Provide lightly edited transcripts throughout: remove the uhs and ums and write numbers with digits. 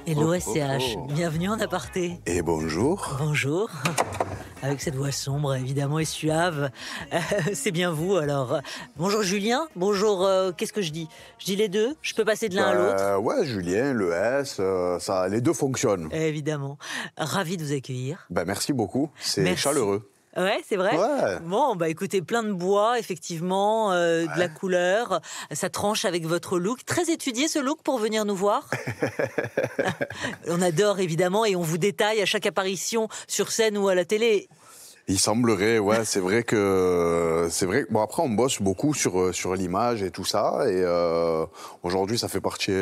Hello SCH, bienvenue en aparté. Et bonjour. Bonjour. Avec cette voix sombre, évidemment, et suave. C'est bien vous, alors. Bonjour Julien, bonjour, qu'est-ce que je dis? Je dis les deux? Je peux passer de l'un à l'autre? Ouais, Julien, le S, ça, les deux fonctionnent. Évidemment. Ravi de vous accueillir. Merci beaucoup, c'est Merci. chaleureux. Ouais, c'est vrai. Ouais. Bon, écoutez, plein de bois, effectivement, de la couleur. Ça tranche avec votre look. Très étudié ce look pour venir nous voir. On adore évidemment et on vous détaille à chaque apparition sur scène ou à la télé. Il semblerait, ouais, c'est vrai que bon, après on bosse beaucoup sur l'image et tout ça, et aujourd'hui ça fait partie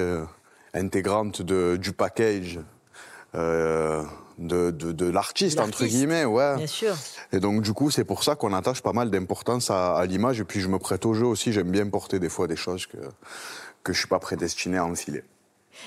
intégrante du package. De l'artiste, entre guillemets, ouais. Bien sûr. Et donc, du coup, c'est pour ça qu'on attache pas mal d'importance à l'image. Et puis, je me prête au jeu aussi. J'aime bien porter des fois des choses que je suis pas prédestiné à enfiler.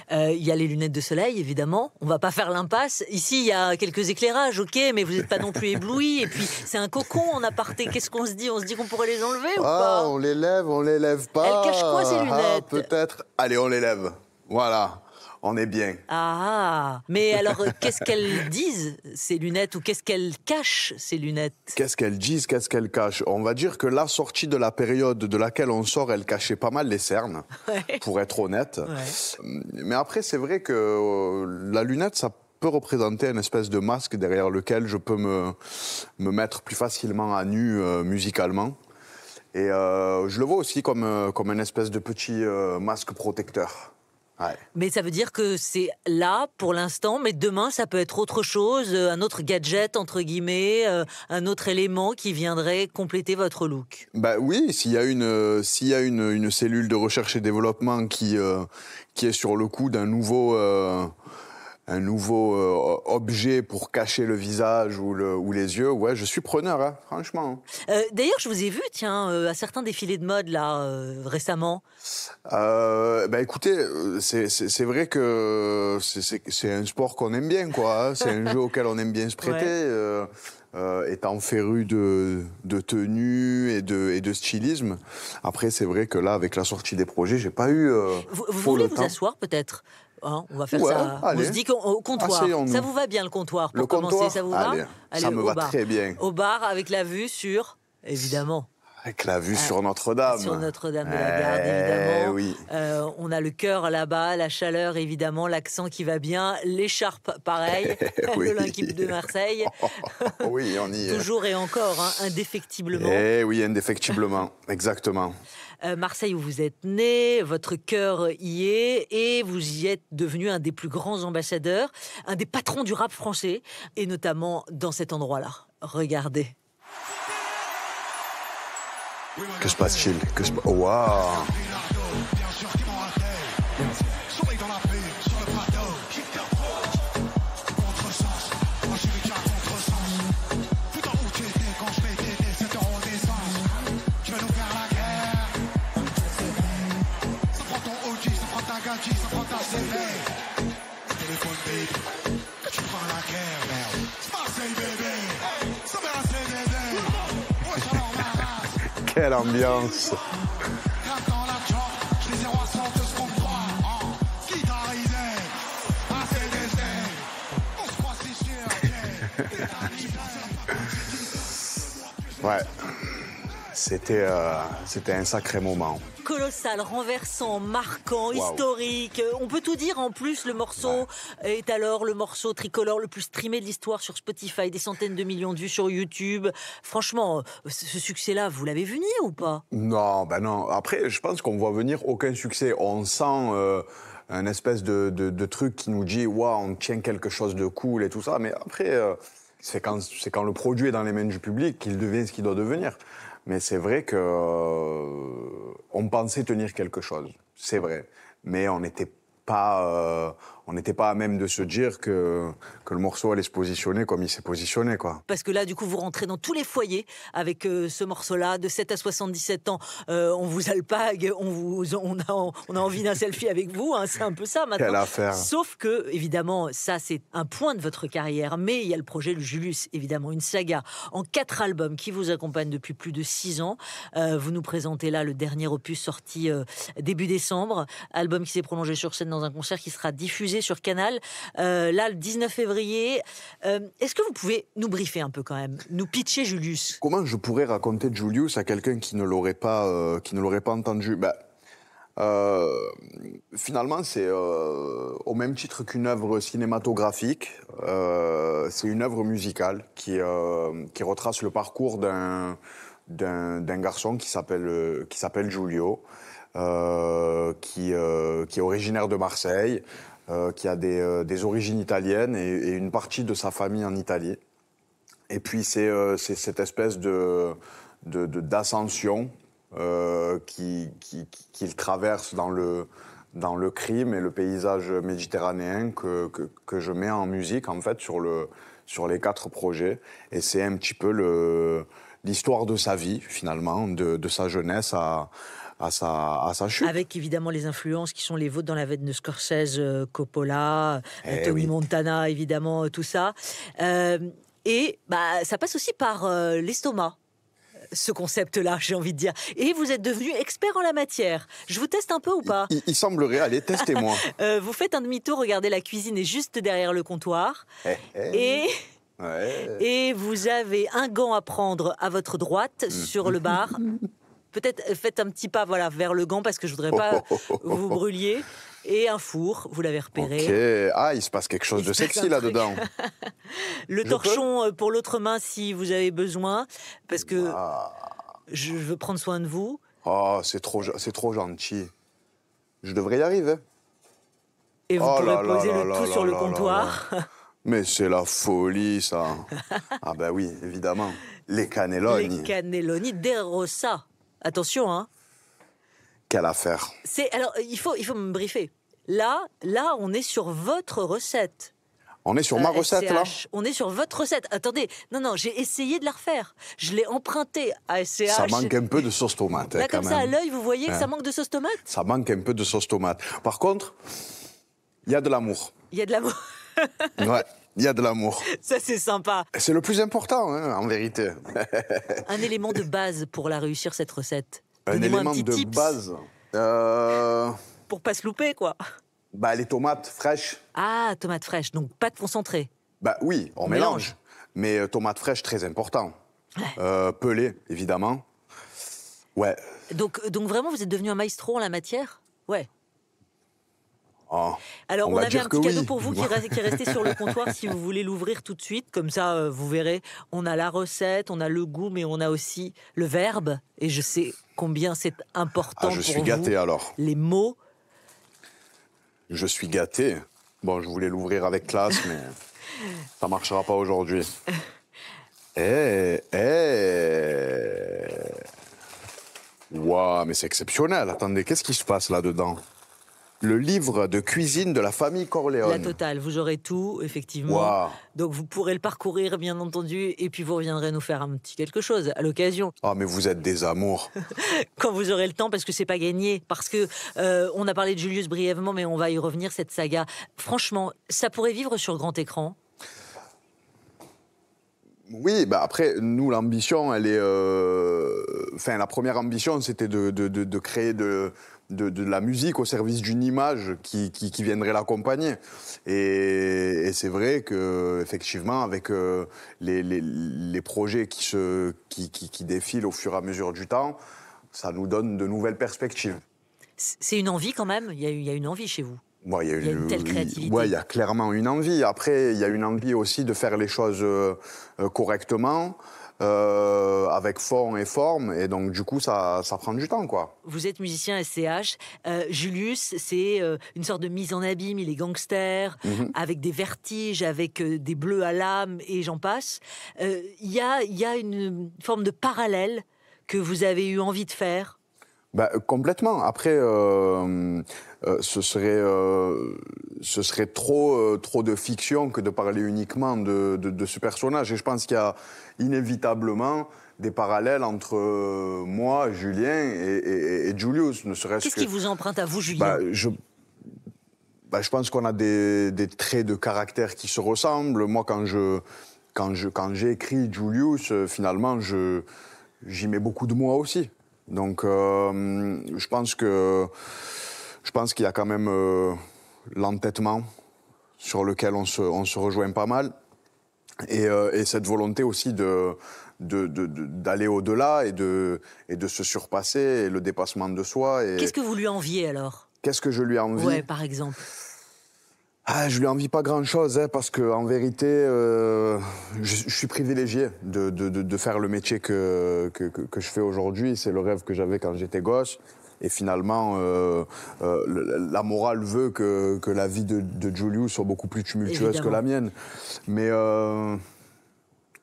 Il y a les lunettes de soleil, évidemment. On va pas faire l'impasse. Ici, il y a quelques éclairages, ok, mais vous n'êtes pas non plus ébloui. Et puis, c'est un cocon en aparté. Qu'est-ce qu'on se dit? On se dit qu'on pourrait les enlever ou pas? On les lève pas. Elles cachent quoi, ces lunettes? Peut-être. Allez, on les lève. Voilà. On est bien. Ah, mais alors, qu'est-ce qu'elles disent, ces lunettes, ou qu'est-ce qu'elles cachent, ces lunettes? Qu'est-ce qu'elles disent, qu'est-ce qu'elles cachent? On va dire que la sortie de la période de laquelle on sort, elle cachait pas mal les cernes, pour être honnête. Ouais. Mais après, c'est vrai que la lunette, ça peut représenter une espèce de masque derrière lequel je peux me mettre plus facilement à nu musicalement. Et je le vois aussi comme une espèce de petit masque protecteur. Ouais. Mais ça veut dire que c'est là pour l'instant, mais demain ça peut être autre chose, un autre gadget entre guillemets, un autre élément qui viendrait compléter votre look. Bah oui, s'il y a une cellule de recherche et développement qui est sur le coup d'un nouveau objet pour cacher le visage ou les yeux, ouais, je suis preneur, hein, franchement. D'ailleurs, je vous ai vu, à certains défilés de mode, là, récemment. Écoutez, c'est vrai que c'est un sport qu'on aime bien, quoi. Hein. C'est un jeu auquel on aime bien se prêter. Ouais. Étant féru de tenue et de stylisme. Après, c'est vrai que là, avec la sortie des projets, j'ai pas eu vous voulez vous asseoir, peut-être? Hein, on va faire ça. Allez. On se dit au comptoir. Asseyons-nous. Ça vous va bien, le comptoir, pour commencer? Comptoir, ça vous va? Allez, ça me va très bien. Au bar, avec la vue sur, évidemment. Avec la vue sur Notre-Dame. Sur Notre-Dame de la Garde, évidemment. Oui. On a le cœur là-bas, la chaleur, évidemment, l'accent qui va bien, l'écharpe, pareil, oui. de l'Olympique de Marseille. Oui, on y est. Toujours et encore, hein, indéfectiblement. Oui, indéfectiblement, exactement. Marseille, où vous êtes né, votre cœur y est, et vous y êtes devenu un des plus grands ambassadeurs, un des patrons du rap français, et notamment dans cet endroit-là. Regardez. Que se passe-t-il? Waouh! Quelle ambiance! Ouais, c'était un sacré moment. Colossal, renversant, marquant, historique. On peut tout dire en plus. Le morceau est alors le morceau tricolore le plus streamé de l'histoire sur Spotify, des centaines de millions de vues sur YouTube. Franchement, ce succès-là, vous l'avez vu venir ou pas? Non, non. Après, je pense qu'on voit venir aucun succès. On sent un espèce de truc qui nous dit on tient quelque chose de cool et tout ça. Mais après, c'est quand le produit est dans les mains du public qu'il devient ce qu'il doit devenir. Mais c'est vrai que on pensait tenir quelque chose, c'est vrai. Mais on n'était pas à même de se dire que le morceau allait se positionner comme il s'est positionné, quoi. Parce que là, du coup, vous rentrez dans tous les foyers avec ce morceau-là, de 7 à 77 ans. On vous alpague, on a envie d'un selfie avec vous, hein, c'est un peu ça maintenant. Quelle affaire. Sauf que, évidemment, ça, c'est un point de votre carrière. Mais il y a le projet, le Julius, évidemment, une saga en 4 albums qui vous accompagne depuis plus de 6 ans. Vous nous présentez là le dernier opus sorti début décembre. Album qui s'est prolongé sur scène dans un concert qui sera diffusé diffusé sur Canal, là, le 19 février. Est-ce que vous pouvez nous briefer un peu quand même, nous pitcher Julius? Comment je pourrais raconter Julius à quelqu'un qui ne l'aurait pas entendu? Finalement, c'est au même titre qu'une œuvre cinématographique, c'est une œuvre musicale qui retrace le parcours d'un garçon qui s'appelle Giulio, qui est originaire de Marseille, qui a des origines italiennes et une partie de sa famille en Italie. Et puis c'est cette espèce d'ascension qu'il traverse dans le crime et le paysage méditerranéen que je mets en musique en fait sur les 4 projets. Et c'est un petit peu l'histoire de sa vie finalement, de sa jeunesse à sa chute. Avec évidemment les influences qui sont les vôtres dans la veine de Scorsese, Coppola, Tony Montana, évidemment, tout ça. Et ça passe aussi par l'estomac, ce concept-là, j'ai envie de dire. Et vous êtes devenu expert en la matière. Je vous teste un peu ou pas? Il semblerait, allez, testez-moi. Vous faites un demi-tour, regardez, la cuisine est juste derrière le comptoir. Et vous avez un gant à prendre à votre droite sur le bar. Peut-être faites un petit pas vers le gant parce que je voudrais pas vous brûliez. Et un four, vous l'avez repéré. Ok, il se passe quelque chose de sexy là-dedans. Le torchon pour l'autre main si vous avez besoin, parce que je veux prendre soin de vous. Oh, c'est trop gentil. Je devrais y arriver. Et vous pourrez poser le tout sur le comptoir. Mais c'est la folie, ça. Ah ben oui, évidemment. Les cannelloni. Les cannelloni d'Erosa. Attention, hein. Quelle affaire. Alors, il faut me briefer. Là, on est sur votre recette. On est sur ma recette, là? On est sur votre recette. Attendez, non, j'ai essayé de la refaire. Je l'ai empruntée à SCH. Ça manque un peu de sauce tomate, là, quand comme même. ça, à l'œil, vous voyez que ça manque de sauce tomate? Ça manque un peu de sauce tomate. Par contre, il y a de l'amour. Il y a de l'amour. Ouais, il y a de l'amour. Ça, c'est sympa. C'est le plus important, en vérité. Un élément de base pour la réussir, cette recette. Un élément de tips. Base. Pour pas se louper, quoi. Les tomates fraîches. Ah, tomates fraîches, donc pas de concentré. Oui, on mélange. Mais tomates fraîches, très important. Pelées, évidemment. Ouais. Donc vraiment, vous êtes devenu un maestro en la matière? Ouais. Alors, on avait un petit cadeau pour vous qui est resté sur le comptoir si vous voulez l'ouvrir tout de suite. Comme ça, vous verrez, on a la recette, on a le goût, mais on a aussi le verbe. Et je sais combien c'est important pour vous. Je suis gâté, alors. Les mots. Je suis gâté. Bon, je voulais l'ouvrir avec classe, mais ça marchera pas aujourd'hui. Waouh, mais c'est exceptionnel. Attendez, qu'est-ce qui se passe là-dedans? Le livre de cuisine de la famille Corleone. La totale, vous aurez tout, effectivement. Wow. Donc vous pourrez le parcourir, bien entendu, et puis vous reviendrez nous faire un petit quelque chose à l'occasion. Mais vous êtes des amours. Quand vous aurez le temps, parce que c'est pas gagné. Parce que on a parlé de Julius brièvement, mais on va y revenir, cette saga. Franchement, ça pourrait vivre sur grand écran? Oui, après, nous, l'ambition, elle est... la première ambition, c'était de créer de la musique au service d'une image qui viendrait l'accompagner. Et c'est vrai qu'effectivement, avec les projets qui défilent au fur et à mesure du temps, ça nous donne de nouvelles perspectives. C'est une envie quand même? Il y a une envie chez vous? Il y a une telle créativité. Il y a clairement une envie. Après, il y a une envie aussi de faire les choses correctement, avec fond et forme. Et donc, du coup, ça prend du temps, quoi. Vous êtes musicien SCH. Julius, c'est une sorte de mise en abîme. Il est gangster, avec des vertiges, avec des bleus à l'âme, et j'en passe. Il y a une forme de parallèle que vous avez eu envie de faire? Complètement. Après, ce serait trop de fiction que de parler uniquement de ce personnage. Et je pense qu'il y a inévitablement des parallèles entre moi, Julien, et Julius. Ne serait-ce Qu'est-ce qui vous emprunte à vous, Julien? Je pense qu'on a des traits de caractère qui se ressemblent. Moi, quand j'ai écrit Julius, finalement, j'y mets beaucoup de moi aussi. Donc, je pense qu'il y a quand même l'entêtement sur lequel on se rejoint pas mal. Et cette volonté aussi d'aller au-delà et de se surpasser, et le dépassement de soi. Qu'est-ce que vous lui enviez alors? Qu'est-ce que je lui envie? Ouais, par exemple. Je lui envie pas grand-chose, parce qu'en vérité, je suis privilégié de faire le métier que je fais aujourd'hui. C'est le rêve que j'avais quand j'étais gosse. Et finalement, la morale veut que la vie de Julius soit beaucoup plus tumultueuse que la mienne. Mais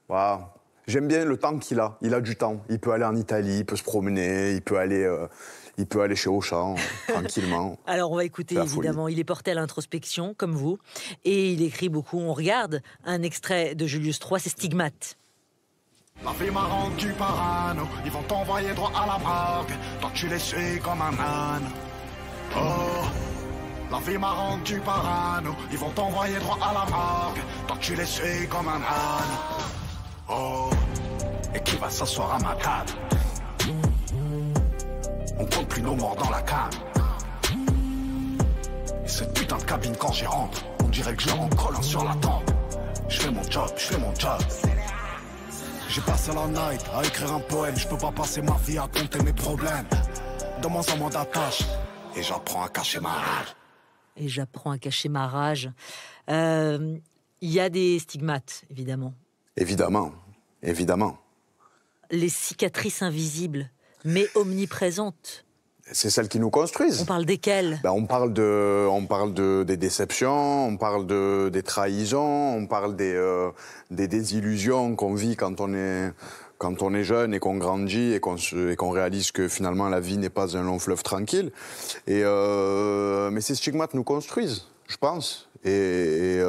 voilà. J'aime bien le temps qu'il a. Il a du temps. Il peut aller en Italie, il peut se promener, il peut aller chez Auchan, tranquillement. Alors, on va écouter, évidemment. Il est porté à l'introspection, comme vous. Et il écrit beaucoup. On regarde un extrait de Julius III, c'est Stigmate. La vie m'a rendu parano, ils vont t'envoyer droit à la morgue. Toi tu les suis comme un âne. Oh, la vie m'a rendu parano, ils vont t'envoyer droit à la morgue. Toi tu les suis comme un âne. Oh, et qui va s'asseoir à ma table? On compte plus nos morts dans la cave. Et cette putain de cabine quand j'y rentre, on dirait que je rentre collant sur la tempe. Je fais mon job. J'ai passé la night à écrire un poème, je peux pas passer ma vie à compter mes problèmes. De moins en moins d'attaches, et j'apprends à cacher ma rage. Il y a des stigmates, évidemment. Évidemment. Les cicatrices invisibles, mais omniprésentes. C'est celles qui nous construisent. On parle desquelles? On parle des déceptions, on parle des trahisons, on parle des désillusions qu'on vit quand on est jeune et qu'on grandit et qu'on réalise que finalement la vie n'est pas un long fleuve tranquille. Mais ces stigmates nous construisent, je pense, et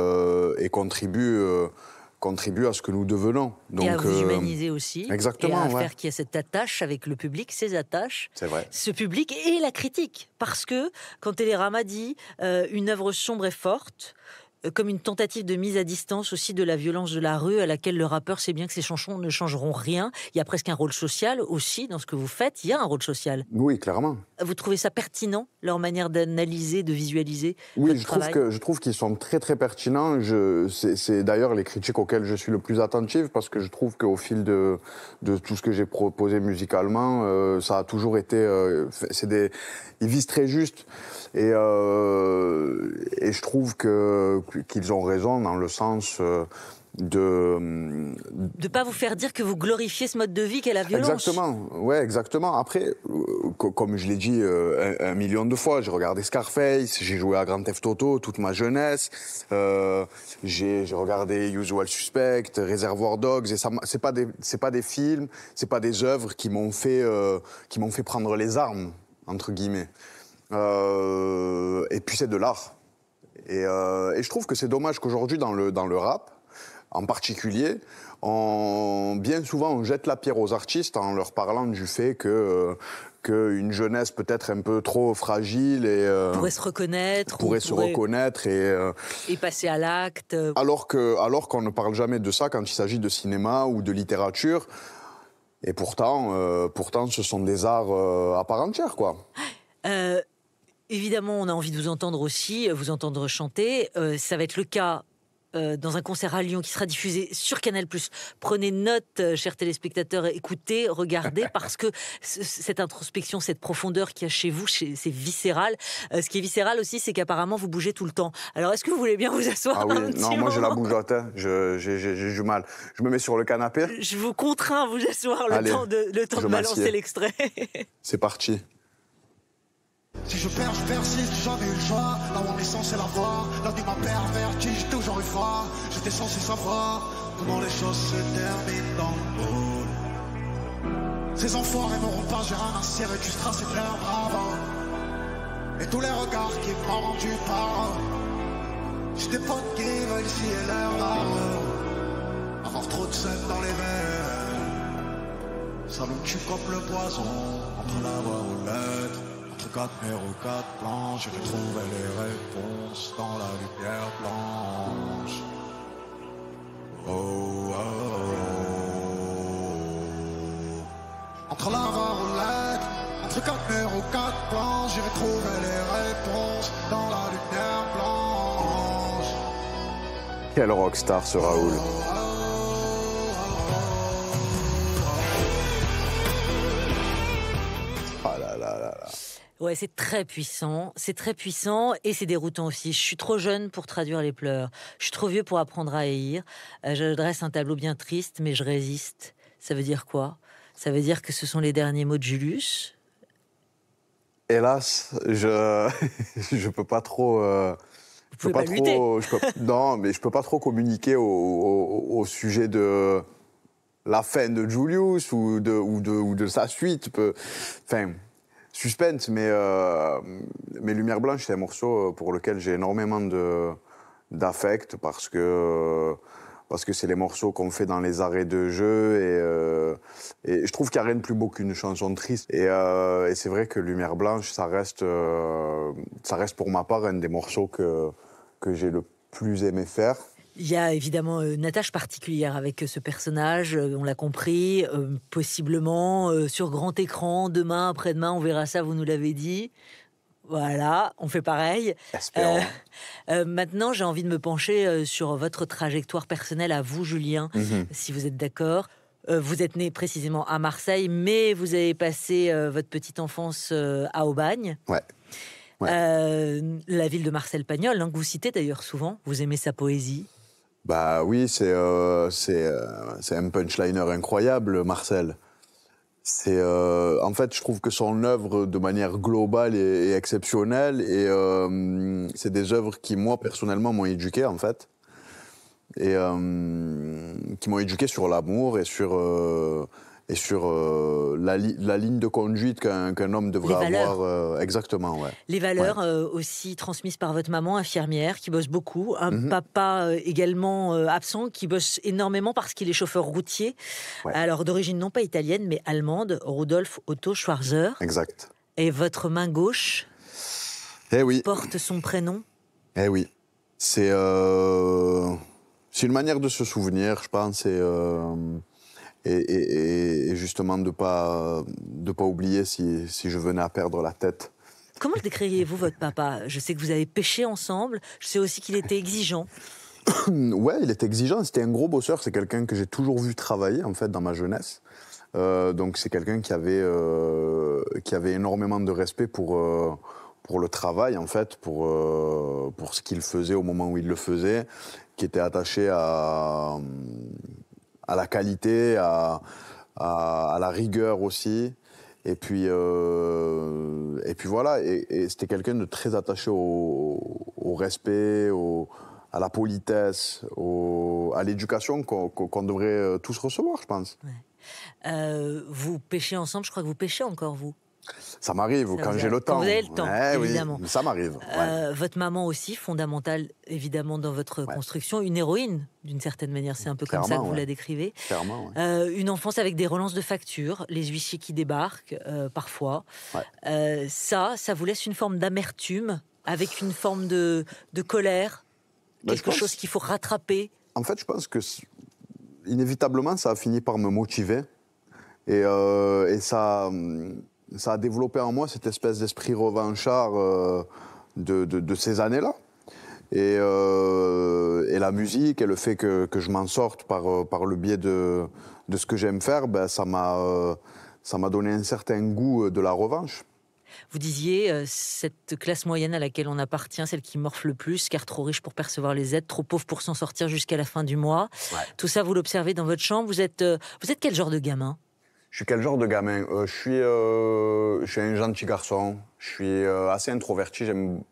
contribue à ce que nous devenons. Donc, et à vous humaniser aussi. Exactement. Et à faire qu'il y a cette attache avec le public, ces attaches. C'est vrai. Ce public et la critique. Parce que, quand Télérama dit une œuvre sombre et forte, comme une tentative de mise à distance aussi de la violence de la rue, à laquelle le rappeur sait bien que ses chansons ne changeront rien. Il y a presque un rôle social aussi dans ce que vous faites. Il y a un rôle social. Oui, clairement. Vous trouvez ça pertinent, leur manière d'analyser, de visualiser votre travail? Je trouve qu'ils sont très très pertinents. C'est d'ailleurs les critiques auxquelles je suis le plus attentif, parce que je trouve qu'au fil de tout ce que j'ai proposé musicalement, ça a toujours été... ils visent très juste. Et je trouve qu'ils ont raison dans le sens de pas vous faire dire que vous glorifiez ce mode de vie qu'est la violence. Exactement. Après, comme je l'ai dit un million de fois, j'ai regardé Scarface, j'ai joué à Grand Theft Auto toute ma jeunesse, j'ai regardé Usual Suspect, Reservoir Dogs, et c'est pas des films, c'est pas des œuvres qui m'ont fait prendre les armes, entre guillemets. Et puis c'est de l'art. Et je trouve que c'est dommage qu'aujourd'hui, dans le rap, en particulier, bien souvent, on jette la pierre aux artistes en leur parlant du fait qu'une jeunesse peut-être un peu trop fragile pourrait se reconnaître, et passer à l'acte. Alors qu'on ne parle jamais de ça quand il s'agit de cinéma ou de littérature. Et pourtant, ce sont des arts à part entière, quoi. Évidemment, on a envie de vous entendre aussi, vous entendre chanter. Ça va être le cas dans un concert à Lyon qui sera diffusé sur Canal+. Prenez note, chers téléspectateurs, écoutez, regardez, parce que cette introspection, cette profondeur qu'il y a chez vous, c'est viscéral. Ce qui est viscéral aussi, c'est qu'apparemment, vous bougez tout le temps. Alors, est-ce que vous voulez bien vous asseoir un petit moment ? Moi, j'ai la bougeotte, hein. J'ai du mal. Je me mets sur le canapé. Je vous contrains à vous asseoir le temps de balancer l'extrait. C'est parti. Si je perds, je persiste, j'avais eu le choix. La renaissance c'est la voie. La vie m'a perverti, j'ai toujours eu froid. J'étais censé savoir comment les choses se terminent dans le hall. Ces enfoirés n'auront pas, j'ai rien à cirer du strass et de l'air bravo. Et tous les regards qui m'ont rendu parent. J'ai des potes qui veulent scier l'air rare. Avoir trop de sel dans les veines. Ça nous tue comme le poison. Entre la voix ou lettre. Entre 4 mers ou 4 planches, j'ai trouvé les réponses dans la lumière blanche. Oh, oh, oh. Entre la voix ou lettre, entre 4 mers ou 4 planches, j'ai trouvé les réponses dans la lumière blanche. Quel rockstar ce Raoul. Ah là là là là. Ouais, c'est très puissant et c'est déroutant aussi. Je suis trop jeune pour traduire les pleurs. Je suis trop vieux pour apprendre à haïr. Je dresse un tableau bien triste, mais je résiste. Ça veut dire quoi? Ça veut dire que ce sont les derniers mots de Julius? Hélas, je peux pas trop. Vous pouvez pas lutter. Non, mais je peux pas trop communiquer au sujet de la fin de Julius ou de sa suite. Enfin, suspense, mais Lumière Blanche, c'est un morceau pour lequel j'ai énormément d'affect parce que c'est les morceaux qu'on fait dans les arrêts de jeu et je trouve qu'il n'y a rien de plus beau qu'une chanson triste. Et c'est vrai que Lumière Blanche, ça reste pour ma part un des morceaux que j'ai le plus aimé faire. Il y a évidemment une attache particulière avec ce personnage, on l'a compris, possiblement sur grand écran, demain, après-demain, on verra ça, vous nous l'avez dit. Voilà, on fait pareil. Espérons. Maintenant, j'ai envie de me pencher sur votre trajectoire personnelle à vous, Julien, si vous êtes d'accord. Vous êtes né précisément à Marseille, mais vous avez passé votre petite enfance à Aubagne. Ouais. La ville de Marcel Pagnol, que vous citez d'ailleurs souvent. Vous aimez sa poésie? Bah oui, c'est un punchliner incroyable, Marcel. En fait, je trouve que son œuvre, de manière globale, est exceptionnelle. Et c'est des œuvres qui, moi, personnellement, m'ont éduqué, en fait. Et qui m'ont éduqué sur l'amour et sur la ligne de conduite qu'un homme devrait avoir. Exactement, ouais. Les valeurs aussi transmises par votre maman, infirmière, qui bosse beaucoup. Un papa également absent, qui bosse énormément parce qu'il est chauffeur routier. Ouais. Alors, d'origine non pas italienne, mais allemande, Rudolf Otto Schwarzer. Exact. Et votre main gauche porte son prénom. Eh oui. C'est une manière de se souvenir, je pense, et justement de pas oublier si je venais à perdre la tête. Comment le décririez-vous, votre papa? Je sais que vous avez pêché ensemble, je sais aussi qu'il était exigeant. Ouais, il était exigeant, c'était un gros bosseur, c'est quelqu'un que j'ai toujours vu travailler, en fait, dans ma jeunesse. Donc c'est quelqu'un qui avait énormément de respect pour le travail, en fait, pour ce qu'il faisait au moment où il le faisait, qui était attaché à la qualité, à la rigueur aussi. Et puis voilà, et c'était quelqu'un de très attaché au respect, à la politesse, à l'éducation qu'on devrait tous recevoir, je pense. Ouais. Vous pêchez ensemble, je crois que vous pêchez encore, vous? Ça m'arrive quand j'ai le temps. Quand vous avez le temps, évidemment. Oui, ça m'arrive. Ouais. Votre maman aussi, fondamentale évidemment dans votre construction, une héroïne d'une certaine manière, c'est un peu comme ça que vous la décrivez. Clairement, une enfance avec des relances de factures, les huissiers qui débarquent parfois. Ouais. Ça vous laisse une forme d'amertume, avec une forme de colère, quelque chose qu'il faut rattraper. En fait, je pense que inévitablement, ça a fini par me motiver et ça a développé en moi cette espèce d'esprit revanchard de ces années-là. Et la musique et le fait que je m'en sorte par le biais de ce que j'aime faire, ça m'a donné un certain goût de la revanche. Vous disiez, cette classe moyenne à laquelle on appartient, celle qui morfle le plus, car trop riche pour percevoir les aides, trop pauvre pour s'en sortir jusqu'à la fin du mois. Ouais. Tout ça, vous l'observez dans votre chambre. Vous êtes quel genre de gamin ? Je suis quel genre de gamin ? Je suis un gentil garçon. Je suis assez introverti. En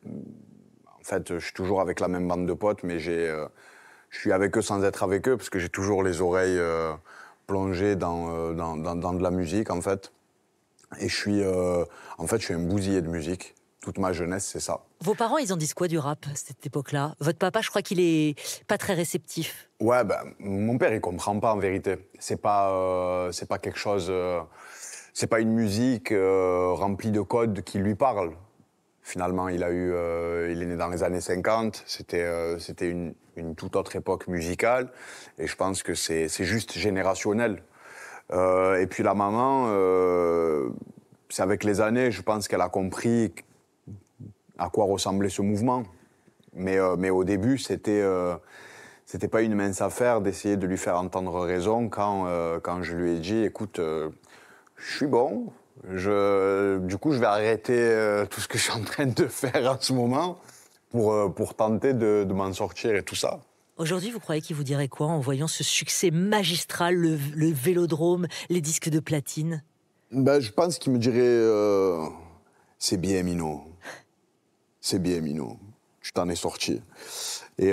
fait, je suis toujours avec la même bande de potes, mais je suis avec eux sans être avec eux, parce que j'ai toujours les oreilles plongées dans de la musique, en fait. Et je suis un bousillé de musique. Toute ma jeunesse, c'est ça. Vos parents, ils en disent quoi du rap, à cette époque-là ? Votre papa, je crois qu'il est pas très réceptif. Ouais, mon père, il comprend pas, en vérité. C'est pas quelque chose... c'est pas une musique remplie de codes qui lui parle. Finalement, il est né dans les années 50. C'était une toute autre époque musicale. Et je pense que c'est juste générationnel. Et puis la maman, c'est avec les années, je pense qu'elle a compris à quoi ressemblait ce mouvement. Mais au début, c'était c'était pas une mince affaire d'essayer de lui faire entendre raison quand je lui ai dit, écoute, je suis bon, du coup je vais arrêter tout ce que je suis en train de faire en ce moment pour tenter de m'en sortir et tout ça. Aujourd'hui, vous croyez qu'il vous dirait quoi en voyant ce succès magistral, le Vélodrome, les disques de platine? Ben, je pense qu'il me dirait c'est bien, Mino. C'est bien, Mino. Tu t'en es sorti. Et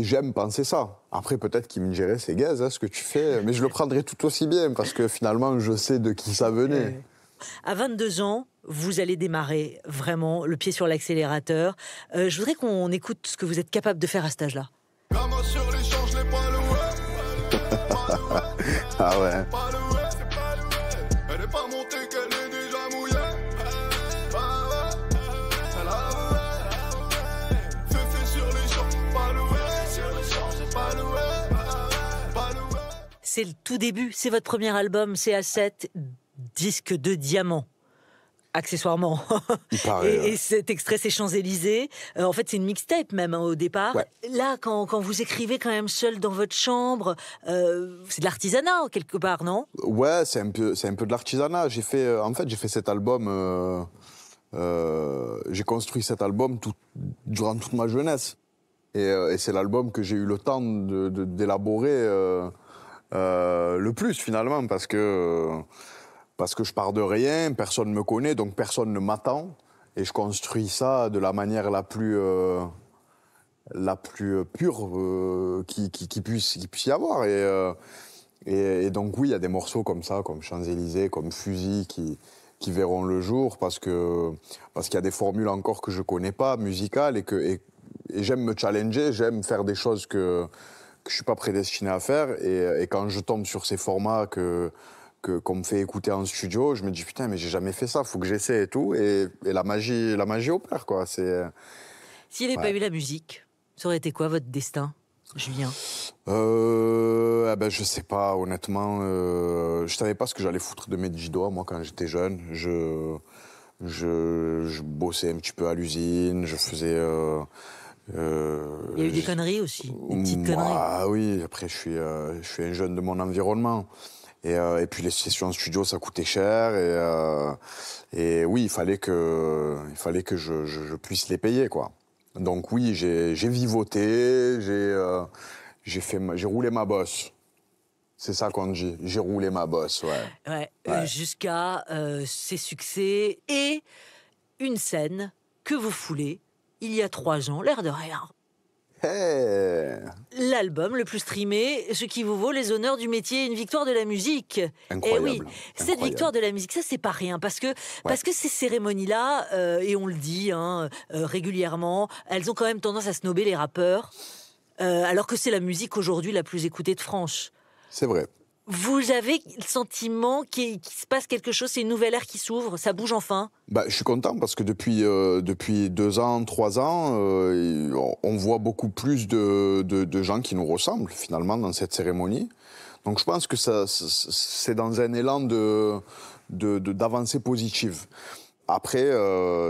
j'aime penser ça. Après, peut-être qu'il me dirait c'est gaze, ce que tu fais. Mais je le prendrais tout aussi bien parce que finalement, je sais de qui ça venait. À 22 ans, vous allez démarrer vraiment le pied sur l'accélérateur. Je voudrais qu'on écoute ce que vous êtes capable de faire à cet âge-là. Gamin sur les champs, je l'ai pas loué. Ah ouais. Pas loué, c'est pas loué. Elle est pas montée qu'elle est déjà mouillée. Elle a avoué. Feu sur les champs, pas loué. Sur les champs, j'ai pas loué. Pas loué. C'est le tout début, c'est votre premier album, CA7, disque de diamant. Accessoirement. Il paraît, Et cet extrait, c'est Champs-Élysées. En fait, c'est une mixtape même au départ. Ouais. Là, quand vous écrivez quand même seul dans votre chambre, c'est de l'artisanat quelque part, non? Ouais, c'est un peu de l'artisanat. J'ai fait cet album. J'ai construit cet album durant toute ma jeunesse. Et c'est l'album que j'ai eu le temps d'élaborer le plus finalement parce que je pars de rien, personne ne me connaît, donc personne ne m'attend. Et je construis ça de la manière la plus pure qui puisse y avoir. Et donc oui, il y a des morceaux comme ça, comme Champs-Élysées, comme Fusil, qui verront le jour parce qu'il y a des formules encore que je connais pas, musicales, et j'aime me challenger, j'aime faire des choses que je suis pas prédestiné à faire. Et quand je tombe sur ces formats qu'on me fait écouter en studio, je me dis putain, mais j'ai jamais fait ça, faut que j'essaie et tout. Et la magie opère, quoi. S'il n'y avait pas eu la musique, ça aurait été quoi votre destin, Julien? Je sais pas, honnêtement. Je savais pas ce que j'allais foutre de mes 10 doigts, moi, quand j'étais jeune. Je bossais un petit peu à l'usine, je faisais... Il y a eu des conneries aussi, des petites conneries. Ah oui, après, je suis un jeune de mon environnement. Et puis les sessions studio, ça coûtait cher. Et oui, il fallait que je puisse les payer, quoi. Donc oui, j'ai vivoté, j'ai roulé ma bosse. C'est ça qu'on dit. J'ai roulé ma bosse, ouais. Ouais. Jusqu'à ces succès et une scène que vous foulez il y a 3 ans, l'air de rien. Hey. L'album le plus streamé, ce qui vous vaut les honneurs du métier, une victoire de la musique. Incroyable. Et oui, cette victoire de la musique, ça c'est pas rien, parce que ces cérémonies-là, et on le dit régulièrement, elles ont quand même tendance à snober les rappeurs, alors que c'est la musique aujourd'hui la plus écoutée de France. C'est vrai. Vous avez le sentiment qu'il se passe quelque chose, c'est une nouvelle ère qui s'ouvre, ça bouge enfin? Je suis content parce que depuis 2 ans, 3 ans, on voit beaucoup plus de gens qui nous ressemblent finalement dans cette cérémonie. Donc je pense que c'est dans un élan d'avancée positive. Après,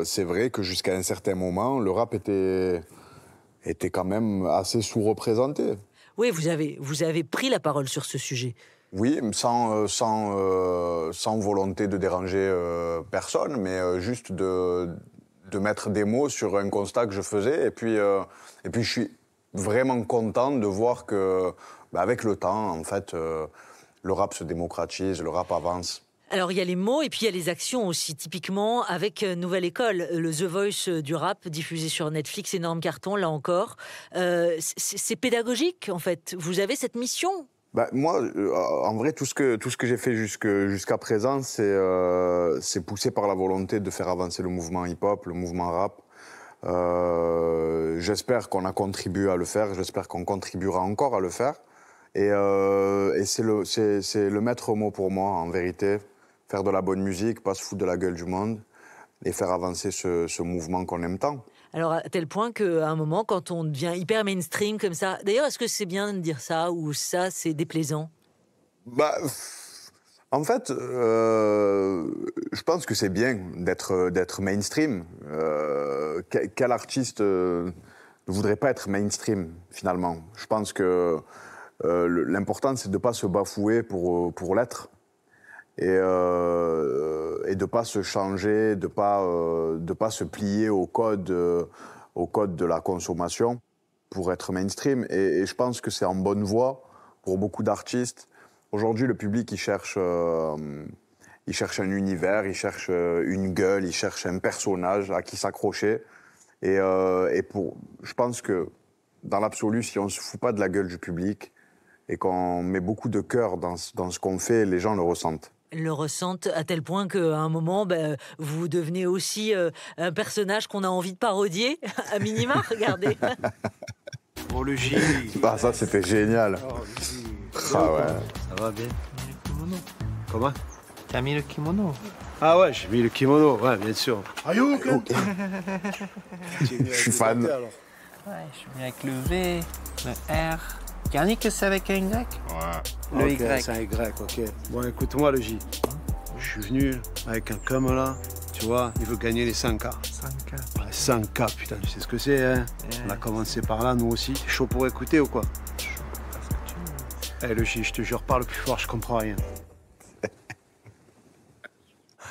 c'est vrai que jusqu'à un certain moment, le rap était quand même assez sous-représenté. Oui, vous avez pris la parole sur ce sujet. Oui, sans volonté de déranger personne, mais juste de mettre des mots sur un constat que je faisais. Et puis je suis vraiment content de voir que, avec le temps, en fait, le rap se démocratise, le rap avance. Alors, il y a les mots et puis il y a les actions aussi. Typiquement, avec Nouvelle École, le The Voice du rap, diffusé sur Netflix, énorme carton, là encore. C'est pédagogique, en fait. Vous avez cette mission. Moi, en vrai, tout ce que j'ai fait jusqu'à présent, c'est poussé par la volonté de faire avancer le mouvement hip-hop, le mouvement rap. J'espère qu'on a contribué à le faire, j'espère qu'on contribuera encore à le faire. Et c'est le maître mot pour moi, en vérité. Faire de la bonne musique, pas se foutre de la gueule du monde et faire avancer ce mouvement qu'on aime tant. Alors, à tel point qu'à un moment, quand on devient hyper mainstream comme ça... D'ailleurs, est-ce que c'est bien de dire ça ou ça, c'est déplaisant? En fait, je pense que c'est bien d'être mainstream. Quel artiste ne je voudrais pas être mainstream, finalement. Je pense que l'important, c'est de ne pas se bafouer pour l'être. Et de ne pas se changer, de pas se plier au code de la consommation pour être mainstream. Et je pense que c'est en bonne voie pour beaucoup d'artistes. Aujourd'hui, le public, il cherche un univers, il cherche une gueule, il cherche un personnage à qui s'accrocher. Et je pense que, dans l'absolu, si on ne se fout pas de la gueule du public et qu'on met beaucoup de cœur dans ce qu'on fait, les gens le ressentent. Le ressentent à tel point qu'à un moment, vous devenez aussi un personnage qu'on a envie de parodier, à minima, regardez. Pour le J. Ah, ça, c'était génial. Ah ouais. Ça va bien. Le kimono. Comment? T'as mis le kimono? Ah ouais, j'ai mis le kimono, ouais, bien sûr. Okay. Je suis fan. Ouais, je suis venu avec le V, le R. Yannick, c'est avec un Y? Ouais. Le Y. C'est un Y, ok. Bon, écoute-moi, le J. Je suis venu avec un com là, tu vois, il veut gagner les 100K. 100K? Ouais, 100K, putain, tu sais ce que c'est, hein? On a commencé par là, nous aussi. T'es chaud pour écouter ou quoi? Chaud, parce que tu veux. Eh, le J, je te jure, parle plus fort, je comprends rien.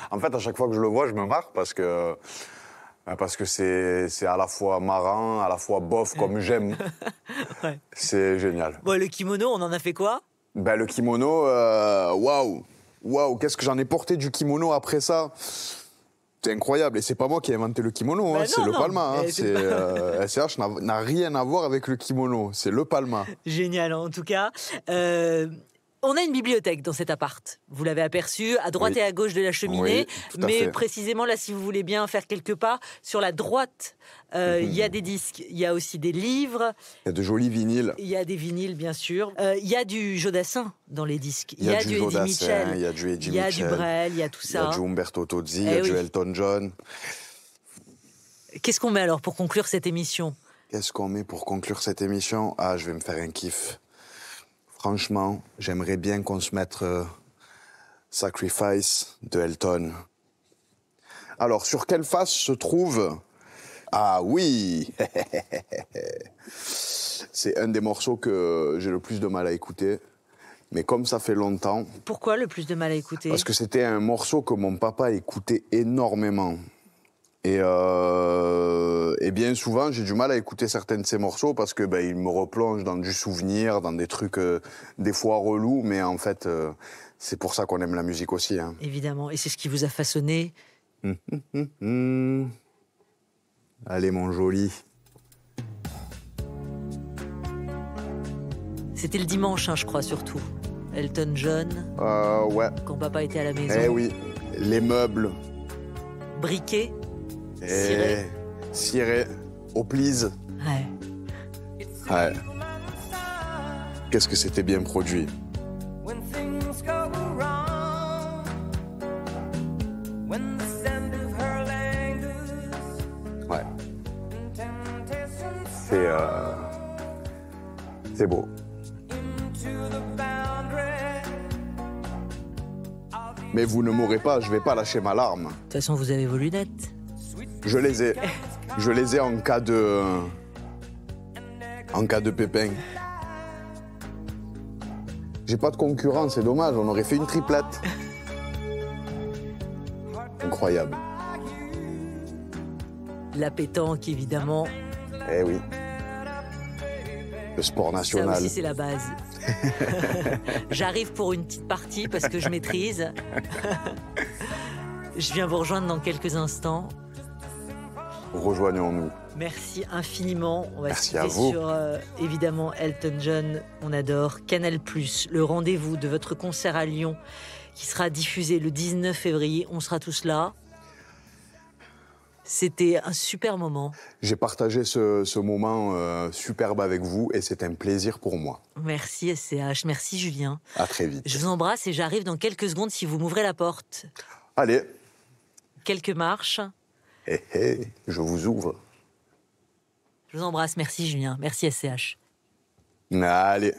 En fait, à chaque fois que je le vois, je me marre parce que c'est à la fois marrant, à la fois bof, comme j'aime. Ouais. C'est génial. Bon, le kimono, on en a fait quoi? Ben, le kimono, waouh, qu'est-ce que j'en ai porté du kimono après ça? C'est incroyable. Et c'est pas moi qui ai inventé le kimono, hein, c'est le Palma. Hein. SCH n'a rien à voir avec le kimono, c'est le Palma. Génial, en tout cas. On a une bibliothèque dans cet appart. Vous l'avez aperçu, à droite et à gauche de la cheminée. Oui, tout à mais fait. précisément, là, si vous voulez bien faire quelques pas, sur la droite, il y a des disques. Il y a aussi des livres. Il y a de jolis vinyles. Il y a des vinyles, bien sûr. Il y a du Jodassin dans les disques. Il y a du du Eddie Jodassin, Mitchell. il y a du Eddie Il y a Mitchell. du Brel, il y a tout Il y a ça. du Umberto Tozzi, il y a du Elton John. Qu'est-ce qu'on met alors pour conclure cette émission? Qu'est-ce qu'on met pour conclure cette émission? Ah, je vais me faire un kiff. Franchement, j'aimerais bien qu'on se mette Sacrifice de Elton. Alors, sur quelle face se trouve... Ah oui. C'est un des morceaux que j'ai le plus de mal à écouter. Mais comme ça fait longtemps... Pourquoi le plus de mal à écouter? Parce que c'était un morceau que mon papa écoutait énormément. Et bien souvent, j'ai du mal à écouter certains de ces morceaux parce que il me replonge dans du souvenir, dans des trucs des fois relous, mais en fait, c'est pour ça qu'on aime la musique aussi. Hein. Évidemment, et c'est ce qui vous a façonné. Allez, mon joli. C'était le dimanche, hein, je crois, surtout. Elton John, Ouais. quand papa était à la maison. Eh oui, les meubles. Briquet. Ciré, au please. Ouais. Ouais. Qu'est-ce que c'était bien produit. Ouais. C'est beau. Mais vous ne m'aurez pas, je vais pas lâcher ma larme. De toute façon, vous avez vos lunettes. Je les ai. Je les ai en cas de pépin. J'ai pas de concurrent, c'est dommage, on aurait fait une triplette. Incroyable. La pétanque, évidemment. Eh oui. Le sport Ça national. aussi, c'est la base. J'arrive pour une petite partie parce que je maîtrise. Je viens vous rejoindre dans quelques instants. Rejoignons-nous. Merci infiniment. On va Merci se à quitter vous. sur, évidemment, Elton John. On adore. Canal+, le rendez-vous de votre concert à Lyon qui sera diffusé le 19 février. On sera tous là. C'était un super moment. J'ai partagé ce moment superbe avec vous et c'est un plaisir pour moi. Merci SCH. Merci Julien. À très vite. Je vous embrasse et j'arrive dans quelques secondes si vous m'ouvrez la porte. Allez. Quelques marches. Je vous ouvre. Je vous embrasse. Merci Julien. Merci SCH. Allez.